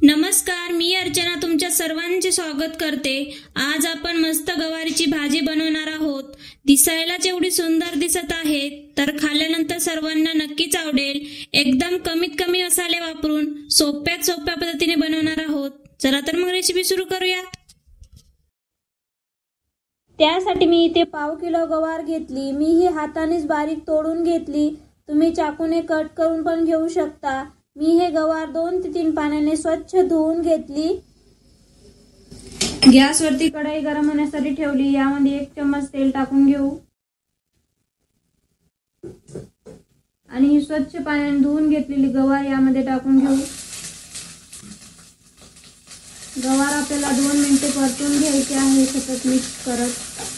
नमस्कार, मी अर्चना तुमच्या सर्वांचे स्वागत करते। आज आपण मस्त गवारीची भाजी बनवणार आहोत। दिसायलाच एवढी सुंदर दिसत आहे, तर खाल्ल्यानंतर सर्वांना नक्कीच आवडेल। एकदम कमीत कमी मसाले वापरून सोप्यात सोप्या पद्धतीने बनवणार आहोत। चला तर मग रेसिपी सुरू करूया। त्यासाठी मी इथे पाव किलो गवार घेतली। मी ही हातानेच बारीक तोडून घेतली। तुम्ही चाकूने कट करून पण घेऊ शकता। मी हे गवार 2 ते 3 पाण्याने स्वच्छ धुवून घेतली। गॅसवरती कढई गरम होण्यासाठी ठेवली। यामध्ये 1 चम्मच तेल टाकून घेऊ आणि ही स्वच्छ पाण्याने धुवून घेतलेली गवार यामध्ये टाकून घेऊ। गवार आपल्याला 2 मिनिटे परतून घ्यायचे आहे, सतत मिक्स करत।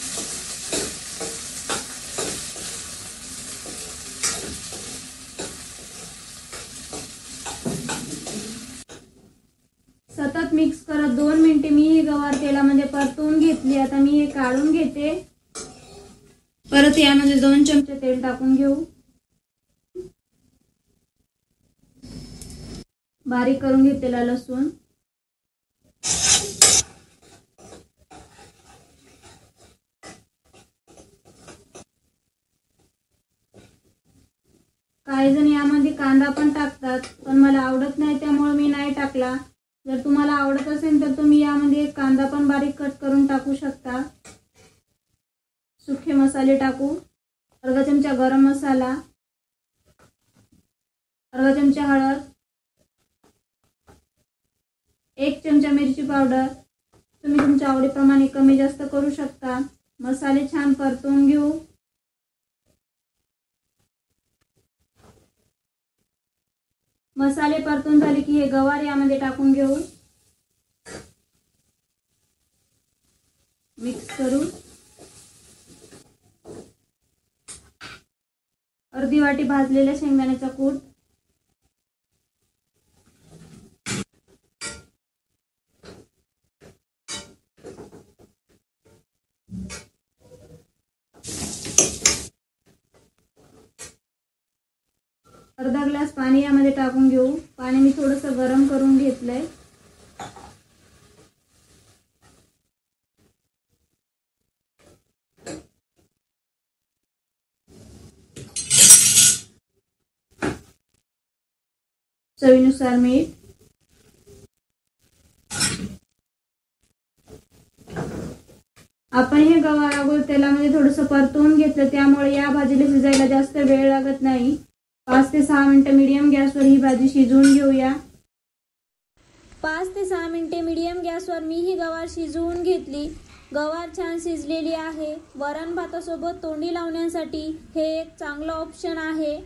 सतत मिक्स करत 2 मिनिटे मी ही गवार तेलामध्ये परतून घेतली। आता मी हे काढून घेते। परत यामध्ये 2 चमचे तेल टाकून घेऊ। बारीक करून घेतलेला लसूण, काही जण यामध्ये कांदा पण टाकतात, पण मला आवडत नाही त्यामुळे मी नाही टाकला। जर तुम्हाला आवडत असेल तर तुम्ही यामध्ये कांदा पण बारीक कट करून टाकू शकता। सुखे मसाले टाकू। अर्धा चमचा गरम मसाला, अर्धा चमचा हळद, 1 चमचा मिरची पावडर। तुम्ही तुमच्या आवडीप्रमाणे कमी जास्त करू शकता। मसाले छान परतून घेऊ। मसाले परतून झाले की हे गवार यामध्ये टाकून घेऊ। मिक्स करू। अर्धी वाटी भाजलेल्या शेंगदाण्याचा कूट, अर्धा ग्लास पाणी यामध्ये टाकून घेऊ। पाणी मी थोडंसं गरम करून घेतलंय। चवीनुसार मीठ, आपण हे गवार अगोदर तेलामध्ये थोडंसं परतवून घेतलं, त्यामुळे या भाजीला शिजायला जास्त वेळ लागत नाही। 5 ते 6 मिनिटे मीडियम गॅसवर ही भाजी शिजवून घेऊया। 5 ते 6 मिनिटे मीडियम गॅसवर मी ही गवार शिजवून घेतली। गवार छान शिजलेली आहे। वरण भातासोबत तोंडी लावण्यासाठी हे एक चांगलं ऑप्शन आहे।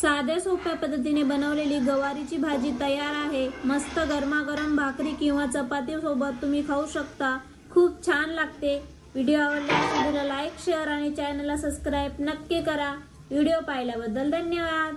साध्या सोप्या पद्धतीने बनवलेली गवारीची भाजी तयार आहे। मस्त गरमागरम भाकरी किंवा चपाती सोबत तुम्ही खाऊ शकता। खूप छान लागते। व्हिडिओ आवडल्यास व्हिडिओला लाईक, शेअर आणि चॅनलला सबस्क्राईब नक्की करा। व्हिडिओ पाहिल्याबद्दल धन्यवाद।